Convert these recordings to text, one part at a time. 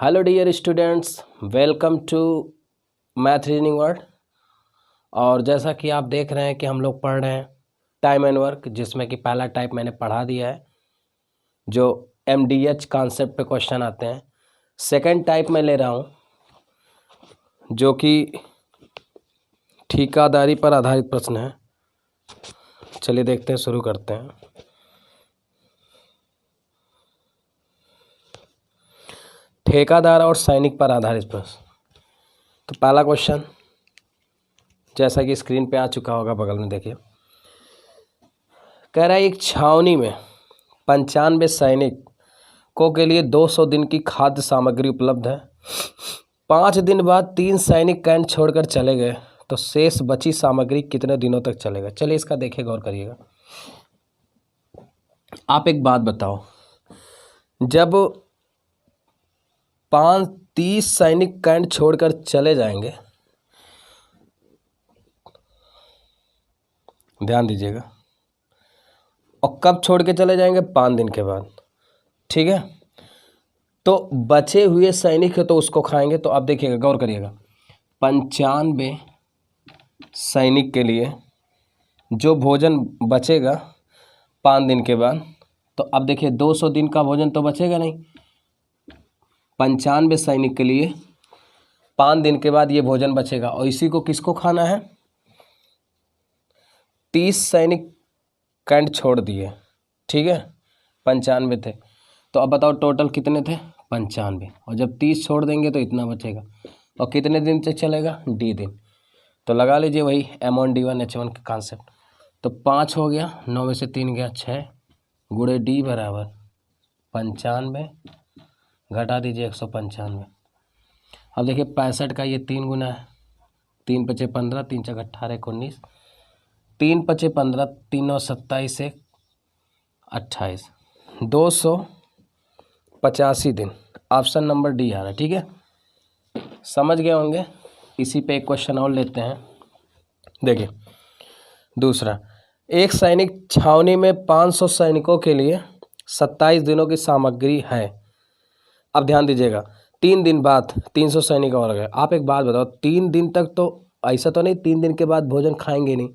Hello dear students, welcome to math reasoning world. और जैसा कि आप देख रहे हैं कि हम लोग पढ़ रहे हैं टाइम एंड वर्क, जिसमें कि पहला टाइप मैंने पढ़ा दिया है जो MDH कॉन्सेप्ट पे क्वेश्चन आते हैं। सेकंड टाइप मैं ले रहा हूँ जो कि ठेकेदारी पर आधारित प्रश्न है। चलिए देखते हैं, शुरू करते हैं। ठेकेदार और सैनिक पर आधारित प्रश्न। तो पहला क्वेश्चन जैसा कि स्क्रीन पे आ चुका होगा, बगल में देखिए। कह रहा है एक छावनी में 95 सैनिकों के लिए 200 दिन की खाद्य सामग्री उपलब्ध है। 5 दिन बाद 3 सैनिक कैंट छोड़कर चले गए, तो शेष बची सामग्री कितने दिनों तक चलेगा। चलिए इसका देखिए, गौर करिएगा। आप एक बात बताओ, जब 30 सैनिक कैंट छोड़कर चले जाएंगे, ध्यान दीजिएगा, और कब छोड़ के चले जाएंगे? 5 दिन के बाद, ठीक है। तो बचे हुए सैनिक है तो उसको खाएंगे। तो आप देखिएगा, गौर करिएगा, 95 सैनिक के लिए जो भोजन बचेगा 5 दिन के बाद, तो अब देखिए 200 दिन का भोजन तो बचेगा नहीं। 95 सैनिक के लिए 5 दिन के बाद ये भोजन बचेगा, और इसी को किसको खाना है? 30 सैनिक कैंट छोड़ दिए, ठीक है, 95 थे। तो अब बताओ टोटल कितने थे? 95। और जब 30 छोड़ देंगे तो इतना बचेगा, और कितने दिन तक चलेगा? D दिन। तो लगा लीजिए वही M1D1 H1 का कॉन्सेप्ट। तो 5 हो गया, 9 में से 3 गया 6, गुणे D बराबर 95, घटा दीजिए 195। अब देखिए 65 का ये 3 गुना है, 3 पचे 15, 3 चक 18, 19, 3 पचे 15, 3 9 27, 1 28, 285 दिन। ऑप्शन नंबर D आ रहा है, ठीक है। समझ गए होंगे। इसी पे एक क्वेश्चन और लेते हैं। देखिए दूसरा, एक सैनिक छावनी में 500 सैनिकों के लिए 27 दिनों की सामग्री है। अब ध्यान दीजिएगा, 3 दिन बाद 300 सैनिक और गए। आप एक बात बताओ, 3 दिन तक तो ऐसा तो नहीं 3 दिन के बाद भोजन खाएंगे नहीं,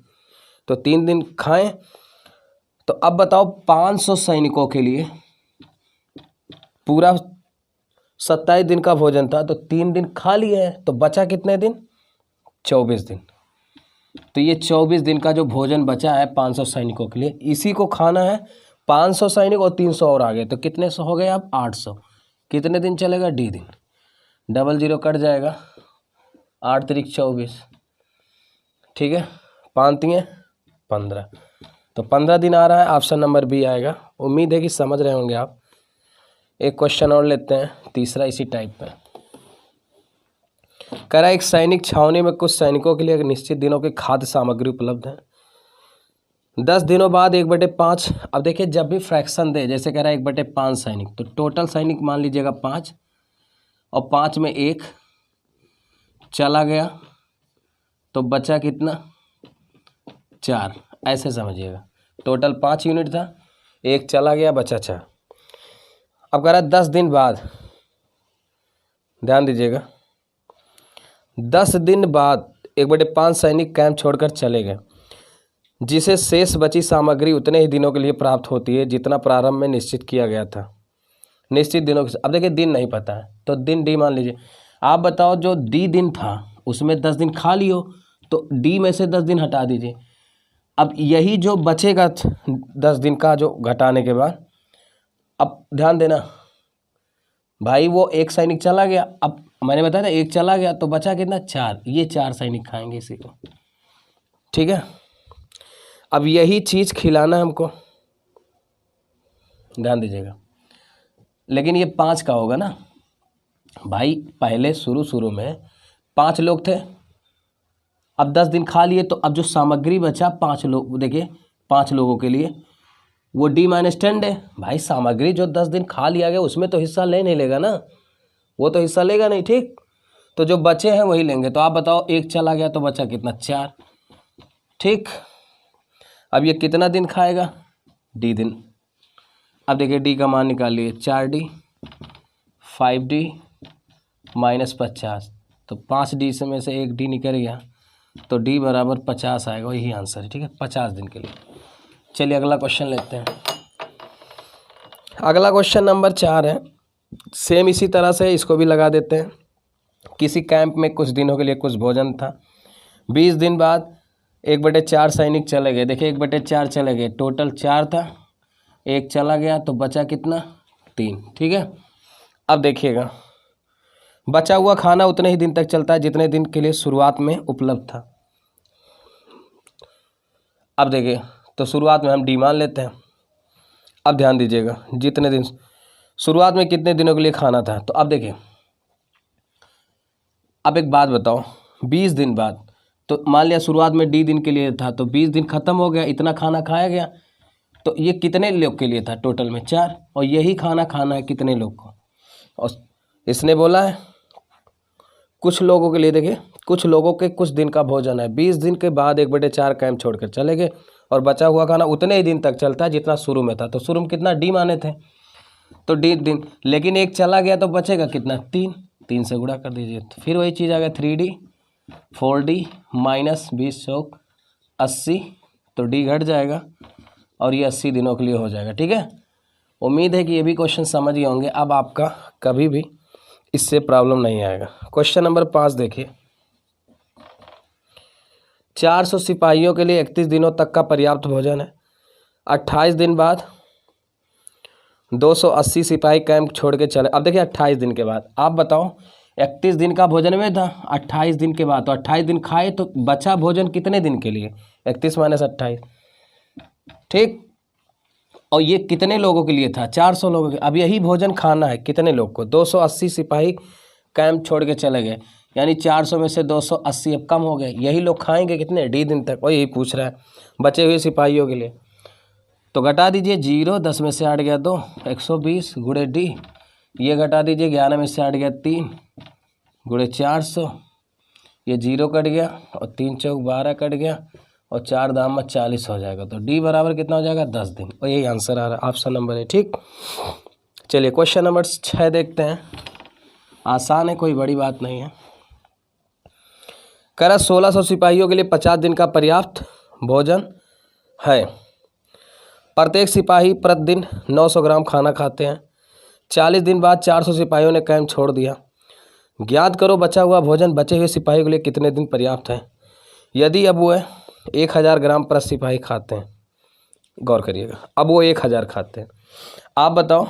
तो 3 दिन खाएं। तो अब बताओ 500 सैनिकों के लिए पूरा 27 दिन का भोजन था, तो 3 दिन खा लिए हैं, तो बचा कितने दिन? 24 दिन। तो ये 24 दिन का जो भोजन बचा है 500 सैनिकों के लिए, इसी को खाना है। 500 सैनिक और 300 और आ गए, तो कितने सौ हो गए? अब 800। कितने दिन चलेगा? D दिन। 00 कट जाएगा, 8 तिरिक 24, ठीक है, 5 तिये 15, तो 15 दिन आ रहा है। ऑप्शन नंबर B आएगा। उम्मीद है कि समझ रहे होंगे आप। एक क्वेश्चन और लेते हैं, तीसरा इसी टाइप पे। कह रहा है एक सैनिक छावनी में कुछ सैनिकों के लिए एक निश्चित दिनों की खाद्य सामग्री उपलब्ध है। 10 दिनों बाद 1/5। अब देखिए जब भी फ्रैक्शन दे, जैसे कह रहा है 1/5 सैनिक, तो टोटल सैनिक मान लीजिएगा 5, और 5 में 1 चला गया, तो बचा कितना? 4। ऐसे समझिएगा, टोटल 5 यूनिट था, 1 चला गया, बचा 4। अब कह रहा है 10 दिन बाद, ध्यान दीजिएगा, 10 दिन बाद 1/5 सैनिक कैंप छोड़कर चले गए, जिसे शेष बची सामग्री उतने ही दिनों के लिए प्राप्त होती है जितना प्रारंभ में निश्चित किया गया था। निश्चित दिनों के, अब देखिए दिन नहीं पता है, तो दिन D मान लीजिए। आप बताओ जो D दिन था उसमें 10 दिन खा लियो, तो D में से 10 दिन हटा दीजिए। अब यही जो बचेगा 10 दिन का जो घटाने के बाद, अब ध्यान देना भाई, वो 1 सैनिक चला गया, अब मैंने बताया ना 1 चला गया, तो बचा कितना? 4। ये 4 सैनिक खाएंगे इसी को, ठीक है। अब यही चीज़ खिलाना हमको, ध्यान दीजिएगा, लेकिन ये 5 का होगा ना भाई। पहले शुरू में 5 लोग थे, अब 10 दिन खा लिए, तो अब जो सामग्री बचा 5 लोग, देखिए 5 लोगों के लिए, वो D-10 है भाई। सामग्री जो 10 दिन खा लिया गया उसमें तो हिस्सा ले नहीं लेगा ना, वो तो हिस्सा लेगा नहीं, ठीक। तो जो बचे हैं वही लेंगे। तो आप बताओ 1 चला गया तो बचा कितना? 4, ठीक। अब ये कितना दिन खाएगा? D दिन। अब देखिए D का मान निकालिए, 4D, 5D, -50, तो 5D से में से 1D निकल गया, तो D बराबर 50 आएगा, यही आंसर है। ठीक है, 50 दिन के लिए। चलिए अगला क्वेश्चन लेते हैं। अगला क्वेश्चन नंबर 4 है, सेम इसी तरह से इसको भी लगा देते हैं। किसी कैंप में कुछ दिनों के लिए कुछ भोजन था। 20 दिन बाद 1/4 सैनिक चले गए। देखिए 1/4 चले गए, टोटल 4 था, 1 चला गया तो बचा कितना, 3। ठीक है, अब देखिएगा बचा हुआ खाना उतने ही दिन तक चलता है जितने दिन के लिए शुरुआत में उपलब्ध था। अब देखिए तो शुरुआत में हम डी मान लेते हैं। अब ध्यान दीजिएगा, जितने दिन शुरुआत में कितने दिनों के लिए खाना था, तो अब देखिए अब एक बात बताओ, 20 दिन बाद, तो मान लिया शुरुआत में डी दिन के लिए था, तो 20 दिन खत्म हो गया, इतना खाना खाया गया, तो ये कितने लोग के लिए था, टोटल में 4, और यही खाना खाना है कितने लोग को, और इसने बोला है कुछ लोगों के लिए। देखिए कुछ लोगों के कुछ दिन का भोजन है, 20 दिन के बाद 1/4 कैंप छोड़कर चले गए, और बचा हुआ खाना उतने ही दिन तक चलता है जितना शुरू में था। तो शुरू में कितना, डी माने थे, तो डी दिन, लेकिन 1 चला गया तो बचेगा कितना, 3 से गुणा कर दीजिए, तो फिर वही चीज़ आ गया 3D 4D -20 चौक 80, तो डी घट जाएगा और ये 80 दिनों के लिए हो जाएगा। ठीक है, उम्मीद है कि ये भी क्वेश्चन समझ गए होंगे। अब आपका कभी भी इससे प्रॉब्लम नहीं आएगा। क्वेश्चन नंबर 5 देखिए, 400 सिपाहियों के लिए 31 दिनों तक का पर्याप्त भोजन है। 28 दिन बाद 280 सिपाही कैंप छोड़ के चले। अब देखिए 28 दिन के बाद, आप बताओ 31 दिन का भोजन में था, 28 दिन के बाद, तो 28 दिन खाए तो बचा भोजन कितने दिन के लिए, 31 - 28। ठीक, और ये कितने लोगों के लिए था, 400 लोगों के। अब यही भोजन खाना है कितने लोग को, 280 सिपाही कैंप छोड़ के चले गए, यानी 400 में से 280 अब कम हो गए, यही लोग खाएंगे कितने, डी दिन तक, और यही पूछ रहा है बचे हुए सिपाहियों के लिए। तो घटा दीजिए 0, 10 में से 8 गया 2, 120 गुणे डी, ये घटा दीजिए 11 में से 8 गया 3 गुणे 400, ये 0 कट गया और 3 चौक 12 कट गया और 4 दाम 40 हो जाएगा। तो डी बराबर कितना हो जाएगा, 10 दिन, और यही आंसर आ रहा है, ऑप्शन नंबर है। ठीक, चलिए क्वेश्चन नंबर 6 देखते हैं। आसान है, कोई बड़ी बात नहीं है। कह रहा 1600 सिपाहियों के लिए 50 दिन का पर्याप्त भोजन है। प्रत्येक सिपाही प्रतिदिन 900 ग्राम खाना खाते हैं। 40 दिन बाद 400 सिपाहियों ने कैंप छोड़ दिया। ज्ञात करो बचा हुआ भोजन बचे हुए सिपाहियों के लिए कितने दिन पर्याप्त है। यदि अब वो 1000 ग्राम प्रति सिपाही खाते हैं, गौर करिएगा, अब वो 1000 खाते हैं, आप बताओ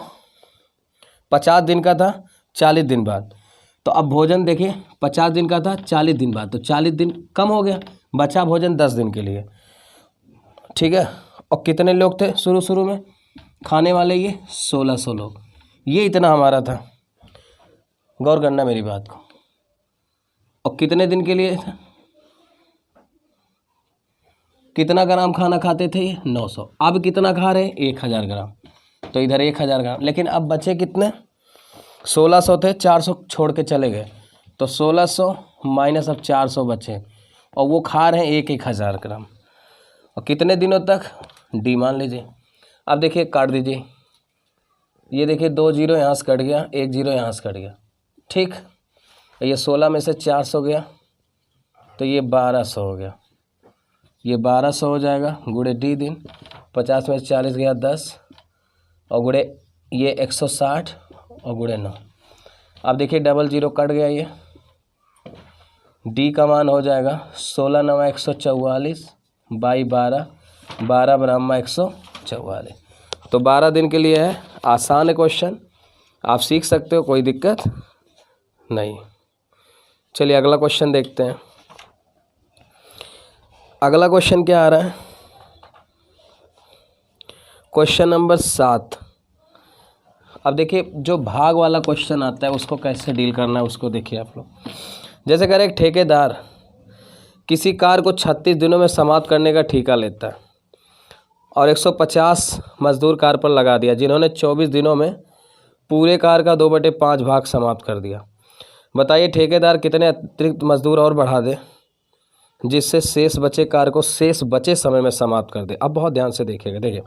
50 दिन का था, 40 दिन बाद, तो अब भोजन देखिए 50 दिन का था, 40 दिन बाद, तो 40 दिन कम हो गया, बचा भोजन 10 दिन के लिए। ठीक है, और कितने लोग थे शुरू में खाने वाले, ये 1600 लोग, ये इतना हमारा था, गौर करना मेरी बात को। और कितने दिन के लिए था, कितना ग्राम खाना खाते थे ये, 900। अब कितना खा रहे, 1000 ग्राम, तो इधर 1000 ग्राम, लेकिन अब बचे कितने, 1600 थे, 400 छोड़ के चले गए, तो 1600 माइनस अब 400 बचे, और वो खा रहे हैं 1000 ग्राम, और कितने दिनों तक, डी मान लीजिए। अब देखिए काट दीजिए, ये देखिए 2 0 यहाँ से कट गया, 1 0 यहाँ से कट गया। ठीक, ये 16 में से 400 गया, तो ये 1200 हो गया, ये 1200 हो जाएगा गुणे डी दिन, 50 में से 40 गया 10, और गुणे ये 160 और गुणे 9। अब देखिए 00 कट गया, ये डी का मान हो जाएगा 16 9 144 बाई 12, 12 बराबर 144। तो 12 दिन के लिए है, आसान है क्वेश्चन, आप सीख सकते हो, कोई दिक्कत नहीं। चलिए अगला क्वेश्चन देखते हैं। अगला क्वेश्चन क्या आ रहा है, क्वेश्चन नंबर 7। अब देखिए जो भाग वाला क्वेश्चन आता है उसको कैसे डील करना है उसको देखिए आप लोग। जैसे कह रहे एक ठेकेदार किसी कार्य को 36 दिनों में समाप्त करने का ठेका लेता है और 150 मजदूर कार्य पर लगा दिया, जिन्होंने 24 दिनों में पूरे कार्य का 2/5 भाग समाप्त कर दिया। बताइए ठेकेदार कितने अतिरिक्त मजदूर और बढ़ा दे जिससे शेष बचे कार्य को शेष बचे समय में समाप्त कर दे। अब बहुत ध्यान से देखिएगा, देखिए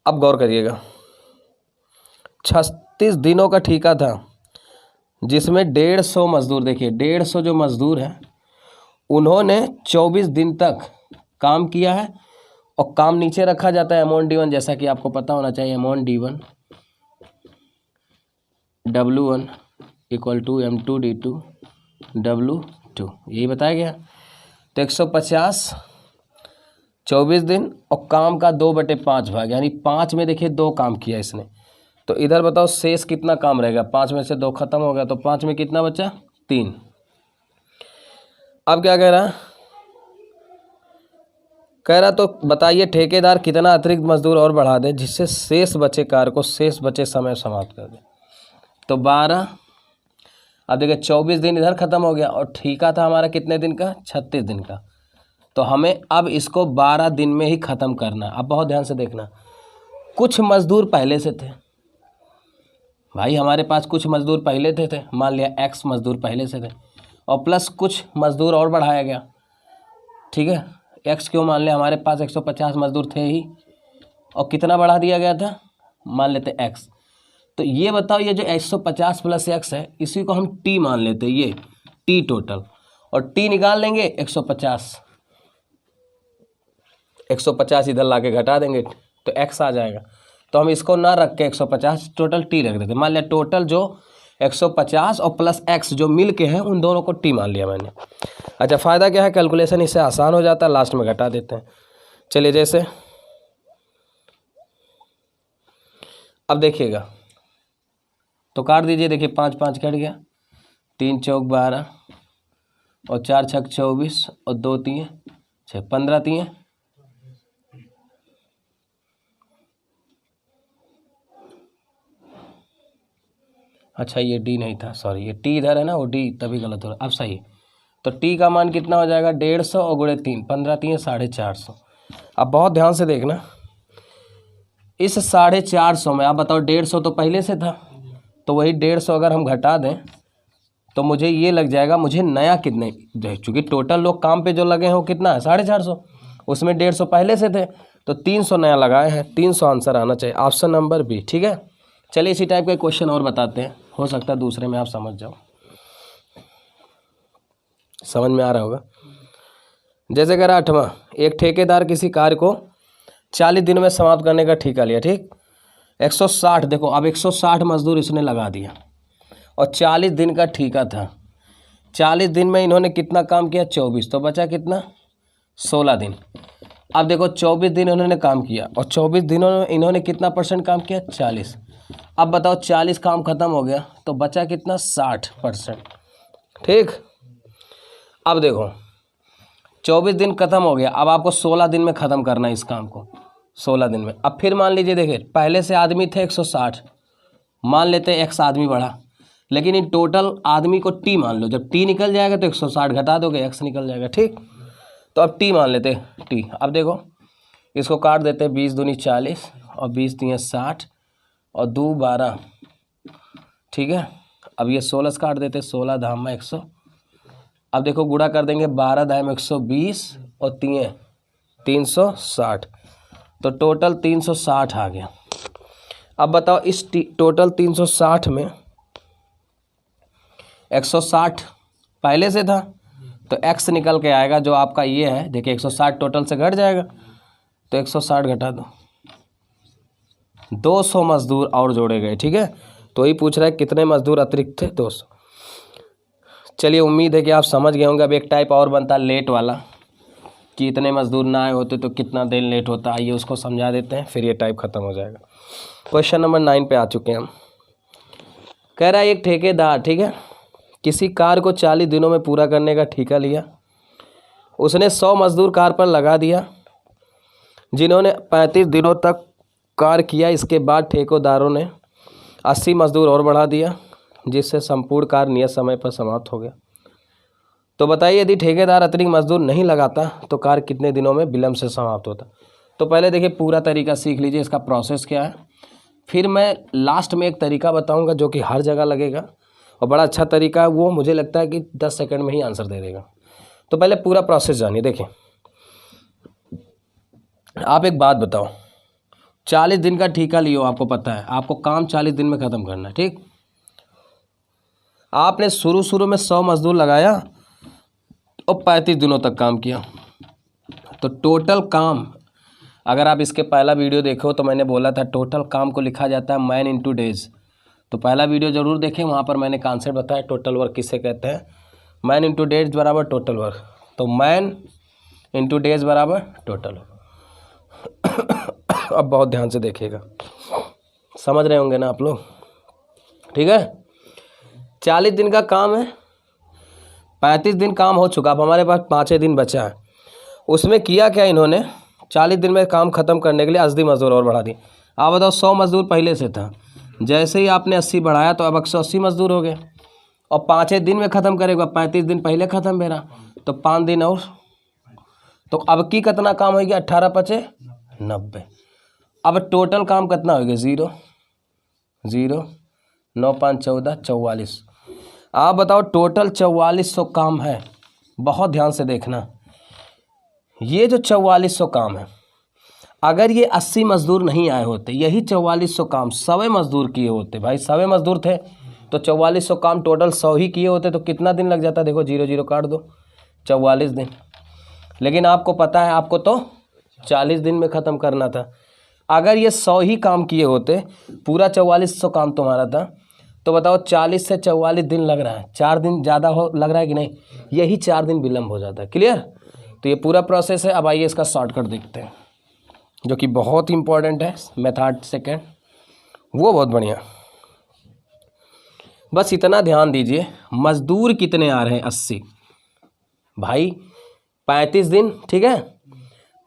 अब गौर करिएगा, 36 दिनों का ठेका था, जिसमें 150 मजदूर, देखिए 150 जो मजदूर हैं उन्होंने 24 दिन तक काम किया है। और काम नीचे रखा जाता है अमाउंट D1, जैसा कि आपको पता होना चाहिए। Amount D1 W1 equal to M2 D2 W2, यही बताया गया। तो 150 24 दिन और काम का 2/5 भाग, यानी 5 में देखिए 2 काम किया इसने। तो इधर बताओ शेष कितना काम रहेगा, 5 में से 2 खत्म हो गया, तो 5 में कितना बचा, 3। अब क्या कह रहा तो बताइए ठेकेदार कितना अतिरिक्त मजदूर और बढ़ा दे जिससे शेष बचे कार्य को शेष बचे समय समाप्त कर दे। तो 12, अब देखिए 24 दिन इधर खत्म हो गया और ठेका था हमारा कितने दिन का, 36 दिन का। तो हमें अब इसको 12 दिन में ही ख़त्म करना। अब बहुत ध्यान से देखना, कुछ मजदूर पहले से थे भाई, हमारे पास कुछ मजदूर पहले थे, मान लिया X मजदूर पहले से थे, और प्लस कुछ मजदूर और बढ़ाया गया, ठीक है। X क्यों, मान लिया हमारे पास 150 मजदूर थे ही, और कितना बढ़ा दिया गया था, मान लेते X। तो ये बताओ, ये जो 150 प्लस X है इसी को हम T मान लेते, ये T टोटल, और T निकाल लेंगे 150 इधर ला के घटा देंगे तो X आ जाएगा। तो हम इसको ना रख के 150 टोटल T रख देते। मान लिया टोटल जो 150 और प्लस X जो मिल के हैं उन दोनों को T मान लिया मैंने। अच्छा, फ़ायदा क्या है, कैलकुलेशन इससे आसान हो जाता है, लास्ट में घटा देते हैं। चलिए, जैसे अब देखिएगा, तो काट दीजिए, देखिए 5 5 कट गया, 3 चौक 12 और 4 छक 24 और 2 3 6 15 3। अच्छा, ये D नहीं था, सॉरी, ये T इधर है ना, वो D तभी गलत हो रहा है। अब सही, तो T का मान कितना हो जाएगा, 150 और गुणे 3, 15 3 450। अब बहुत ध्यान से देखना, इस 450 में आप बताओ 150 तो पहले से था, तो वही 150 अगर हम घटा दें तो मुझे ये लग जाएगा, मुझे नया कितने, चूँकि टोटल लोग काम पे जो लगे हैं वो कितना है, 450, उसमें 150 पहले से थे, तो 300 नया लगाए हैं। 300 आंसर आना चाहिए, ऑप्शन नंबर बी, ठीक है। चलिए, इसी टाइप का क्वेश्चन और बताते हैं, हो सकता है दूसरे में आप समझ जाओ, समझ में आ रहा होगा। जैसे कह रहा 8वां, एक ठेकेदार किसी कार्य को 40 दिन में समाप्त करने का ठेका लिया, ठीक। 160, देखो अब 160 मजदूर इसने लगा दिया और 40 दिन का ठेका था। 40 दिन में इन्होंने कितना काम किया, 24, तो बचा कितना, 16 दिन। अब देखो 24 दिन इन्होंने काम किया और 24 दिनों में इन्होंने कितना % काम किया, 40। अब बताओ 40 काम खत्म हो गया तो बचा कितना, 60%, ठीक। अब देखो 24 दिन खत्म हो गया, अब आपको 16 दिन में ख़त्म करना है इस काम को, 16 दिन में। अब फिर मान लीजिए, देखिए पहले से आदमी थे 160, मान लेते X आदमी बढ़ा, लेकिन इन टोटल आदमी को T मान लो। जब T निकल जाएगा तो 160 घटा दोगे, X निकल जाएगा, ठीक। तो अब T मान लेते T। अब देखो इसको काट देते, 20 दूनी 40 और 20 3 60 और 2 12, ठीक है। अब ये 16 से काट देते, 16 धाम 100। अब देखो गुणा कर देंगे, 12 धाम 120 और 3 360, तो टोटल 360 आ गया। अब बताओ इस टोटल 360 में 160 पहले से था, तो X निकल के आएगा जो आपका ये है, देखिए 160 टोटल से घट जाएगा, तो 160 घटा दो, 200 मजदूर और जोड़े गए, ठीक है। तो ही पूछ रहा है कितने मजदूर अतिरिक्त थे, 200। चलिए, उम्मीद है कि आप समझ गए होंगे। अब एक टाइप और बनता है लेट वाला, कि इतने मजदूर ना आए होते तो कितना दिन लेट होता, आइए उसको समझा देते हैं, फिर ये टाइप ख़त्म हो जाएगा। क्वेश्चन नंबर 9 पे आ चुके हैं हम। कह रहा है एक ठेकेदार, ठीक है, किसी कार्य को 40 दिनों में पूरा करने का ठेका लिया। उसने 100 मजदूर कार्य पर लगा दिया जिन्होंने 35 दिनों तक कार्य किया। इसके बाद ठेकेदारों ने 80 मजदूर और बढ़ा दिया, जिससे संपूर्ण कार्य नियत समय पर समाप्त हो गया। तो बताइए यदि ठेकेदार अतिरिक्त मजदूर नहीं लगाता तो कार्य कितने दिनों में विलम्ब से समाप्त होता। तो पहले देखिए पूरा तरीका सीख लीजिए, इसका प्रोसेस क्या है, फिर मैं लास्ट में एक तरीका बताऊंगा जो कि हर जगह लगेगा और बड़ा अच्छा तरीका है, वो मुझे लगता है कि 10 सेकंड में ही आंसर दे देगा। तो पहले पूरा प्रोसेस जानिए। देखिए, आप एक बात बताओ, 40 दिन का ठेका लियो, आपको पता है आपको काम 40 दिन में ख़त्म करना है। ठीक, आपने शुरू में 100 मजदूर लगाया और 35 दिनों तक काम किया, तो टोटल काम, अगर आप इसके पहला वीडियो देखो तो मैंने बोला था टोटल काम को लिखा जाता है मैन इंटू डेज। तो पहला वीडियो ज़रूर देखें, वहाँ पर मैंने कॉन्सेप्ट बताया टोटल वर्क किसे कहते हैं। मैन इंटू डेज बराबर टोटल वर्क, तो मैन इंटू डेज बराबर टोटल। अब बहुत ध्यान से देखिएगा, समझ रहे होंगे ना आप लोग। ठीक है, 40 दिन का काम है, 35 दिन काम हो चुका, अब हमारे पास 5 दिन बचा है। उसमें किया क्या इन्होंने, 40 दिन में काम ख़त्म करने के लिए 80 मजदूर और बढ़ा दी। आप बताओ 100 मजदूर पहले से था, जैसे ही आपने 80 बढ़ाया तो अब 180 मजदूर हो गए, और 5 दिन में ख़त्म करेगा, 35 दिन पहले ख़त्म मेरा, तो 5 दिन और, तो अब की कितना काम हो गया, 18 × 5 = 90। अब टोटल काम कितना हो गया, 0 0 9 5 14 44। आप बताओ टोटल 4400 काम है। बहुत ध्यान से देखना, ये जो 4400 काम है, अगर ये 80 मजदूर नहीं आए होते, यही 4400 काम 100 मजदूर किए होते, भाई 100 मजदूर थे तो 4400 काम टोटल 100 ही किए होते, तो कितना दिन लग जाता, देखो 0 0 काट दो, 44 दिन। लेकिन आपको पता है आपको तो 40 दिन में ख़त्म करना था। अगर ये 100 ही काम किए होते, पूरा 4400 काम तुम्हारा था, तो बताओ 40 से 44 दिन लग रहा है, 4 दिन ज़्यादा हो लग रहा है कि नहीं, यही 4 दिन विलम्ब हो जाता है। क्लियर, तो ये पूरा प्रोसेस है। अब आइए इसका शॉर्टकट देखते हैं, जो कि बहुत इंपॉर्टेंट है, मेथड सेकेंड, वो बहुत बढ़िया। बस इतना ध्यान दीजिए, मजदूर कितने आ रहे हैं, 80 भाई, 35 दिन, ठीक है,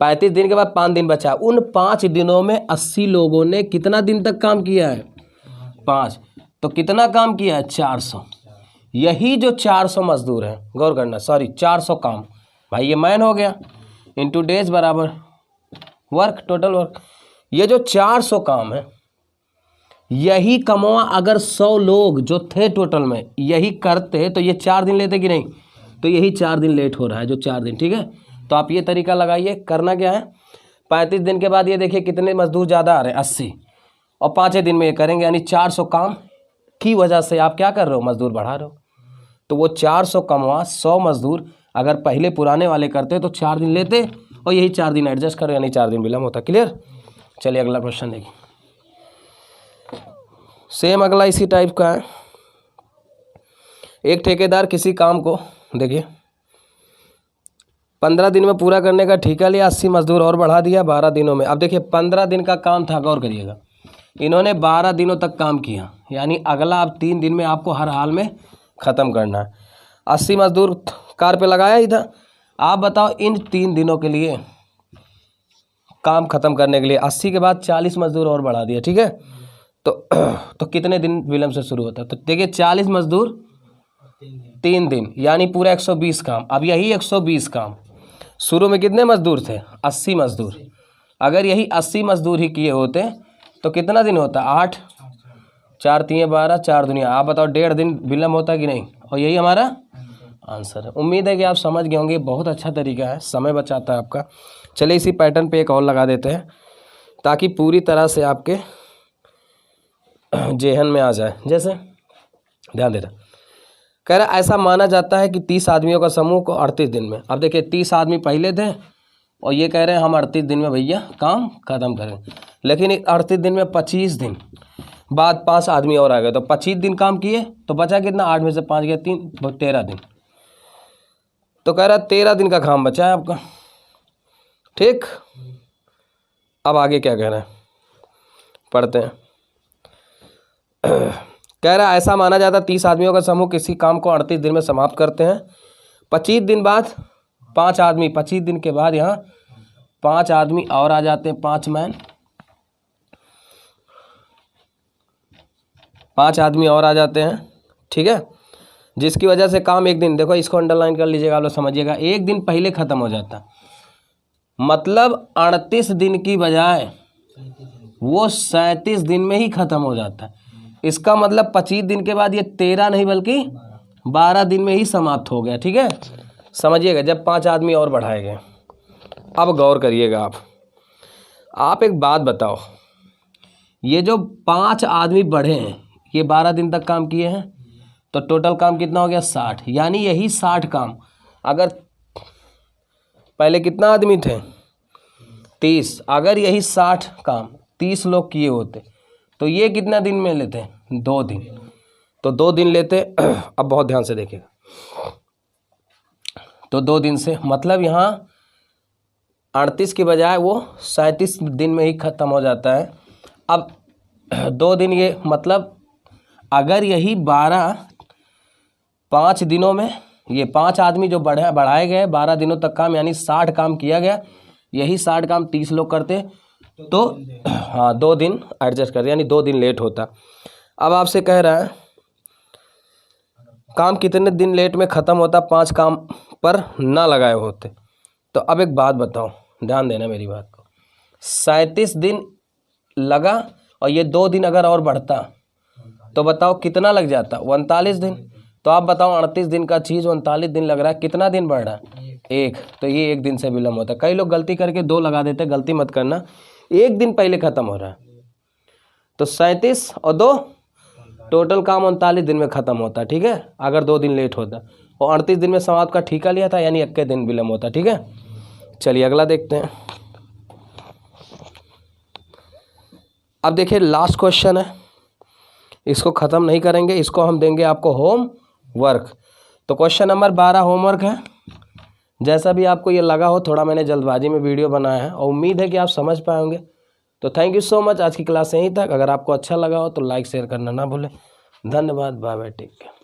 35 दिन के बाद 5 दिन बचा, उन 5 दिनों में 80 लोगों ने कितना दिन तक काम किया है, 5, तो कितना काम किया है, 400। यही जो 400 मजदूर हैं, गौर करना, सॉरी 400 काम, भाई ये मैन हो गया, इंटू डेज बराबर वर्क, टोटल वर्क। ये जो 400 काम है, यही कमवा अगर 100 लोग जो थे टोटल में यही करते तो ये 4 दिन लेते कि नहीं, तो यही 4 दिन लेट हो रहा है, जो 4 दिन। ठीक है, तो आप ये तरीका लगाइए। करना क्या है, 35 दिन के बाद ये देखिए कितने मजदूर ज़्यादा आ रहे हैं, 80, और 5 दिन में ये करेंगे, यानी 400 काम की वजह से आप क्या कर रहे हो, मजदूर बढ़ा रहे हो। तो वो 400 कमवा 100 मजदूर अगर पहले पुराने वाले करते तो 4 दिन लेते, और यही 4 दिन एडजस्ट करो, यानी 4 दिन विलम्ब होता। क्लियर, चलिए अगला क्वेश्चन देखिए, सेम अगला इसी टाइप का है। एक ठेकेदार किसी काम को, देखिए 15 दिन में पूरा करने का ठेका लिया, 80 मजदूर और बढ़ा दिया 12 दिनों में। अब देखिए 15 दिन का काम था, गौर करिएगा, इन्होंने 12 दिनों तक काम किया, यानी अगला अब 3 दिन में आपको हर हाल में ख़त्म करना है। 80 मजदूर कार पे लगाया ही था। आप बताओ इन 3 दिनों के लिए काम ख़त्म करने के लिए 80 के बाद 40 मजदूर और बढ़ा दिया, ठीक है, तो कितने दिन विलम्ब से शुरू होता है, तो देखिए 40 मजदूर 3 दिन, यानी पूरा 120 काम। अब यही 120 काम, शुरू में कितने मजदूर थे, 80 मजदूर, अगर यही 80 मजदूर ही किए होते तो कितना दिन होता, 8 4 3 12 4 दुनिया, आप बताओ 1.5 दिन विलम्ब होता कि नहीं, और यही हमारा आंसर है। उम्मीद है कि आप समझ गए होंगे, बहुत अच्छा तरीका है, समय बचाता है आपका। चलिए इसी पैटर्न पे एक और लगा देते हैं, ताकि पूरी तरह से आपके जेहन में आ जाए। जैसे ध्यान देना, कह रहा ऐसा माना जाता है कि 30 आदमियों का समूह को 38 दिन में, अब देखिए 30 आदमी पहले थे और ये कह रहे हैं हम 38 दिन में भैया काम ख़त्म करें, लेकिन 38 दिन में 25 दिन बाद 5 आदमी और आ गए, तो 25 दिन काम किए, तो बचा कितना, 8 में से 5 गया 3, 13 दिन। तो कह रहा 13 दिन का काम बचा है आपका। ठीक, अब आगे क्या कह रहे हैं, पढ़ते हैं। कह रहा ऐसा माना जाता 30 आदमियों का समूह किसी काम को 38 दिन में समाप्त करते हैं। 25 दिन बाद 5 आदमी, 25 दिन के बाद यहाँ 5 आदमी और आ जाते हैं, 5 मैन, 5 आदमी और आ जाते हैं, ठीक है, जिसकी वजह से काम एक दिन, देखो इसको अंडरलाइन कर लीजिएगा, आप लोग समझिएगा, एक दिन पहले ख़त्म हो जाता, मतलब 38 दिन की बजाय वो 37 दिन में ही ख़त्म हो जाता है। इसका मतलब 25 दिन के बाद ये 13 नहीं बल्कि 12 दिन में ही समाप्त हो गया। ठीक है, समझिएगा, जब 5 आदमी और बढ़ाए गए। अब गौर करिएगा, आप एक बात बताओ, ये जो 5 आदमी बढ़े हैं ये 12 दिन तक काम किए हैं, तो टोटल काम कितना हो गया 60। यानी यही 60 काम अगर पहले कितना आदमी थे 30, अगर यही 60 काम 30 लोग किए होते तो ये कितना दिन में लेते? 2 दिन। तो 2 दिन लेते। अब बहुत ध्यान से देखिएगा, तो 2 दिन से मतलब यहाँ 38 की बजाय वो 37 दिन में ही ख़त्म हो जाता है। अब 2 दिन ये मतलब अगर यही 5 दिनों में ये 5 आदमी जो बढ़ाए गए 12 दिनों तक काम यानी 60 काम किया गया, यही 60 काम 30 लोग करते तो हाँ 2 दिन एडजस्ट कर यानी 2 दिन लेट होता। अब आपसे कह रहा है काम कितने दिन लेट में ख़त्म होता 5 काम पर ना लगाए होते। तो अब एक बात बताओ, ध्यान देना मेरी बात को, 37 दिन लगा और ये 2 दिन अगर और बढ़ता तो बताओ कितना लग जाता? 39 दिन। तो आप बताओ 38 दिन का चीज़ 39 दिन लग रहा है, कितना दिन बढ़ रहा है? 1। तो ये 1 दिन से विलम्ब होता है। कई लोग गलती करके 2 लगा देते, गलती मत करना, 1 दिन पहले ख़त्म हो रहा है। तो 37 और 2 टोटल काम 39 दिन में ख़त्म होता है, ठीक है, अगर 2 दिन लेट होता। और 38 दिन में समाप्त का ठीका लिया था यानी 1 दिन विलम्ब होता, ठीक है। चलिए अगला देखते हैं। अब देखिए लास्ट क्वेश्चन है, इसको ख़त्म नहीं करेंगे, इसको हम देंगे आपको होम वर्क। तो क्वेश्चन नंबर 12 होमवर्क है। जैसा भी आपको ये लगा हो, थोड़ा मैंने जल्दबाजी में वीडियो बनाया है और उम्मीद है कि आप समझ पाएंगे। तो थैंक यू सो मच, आज की क्लास यहीं तक। अगर आपको अच्छा लगा हो तो लाइक शेयर करना ना भूलें। धन्यवाद, बाय बाय, टेक केयर।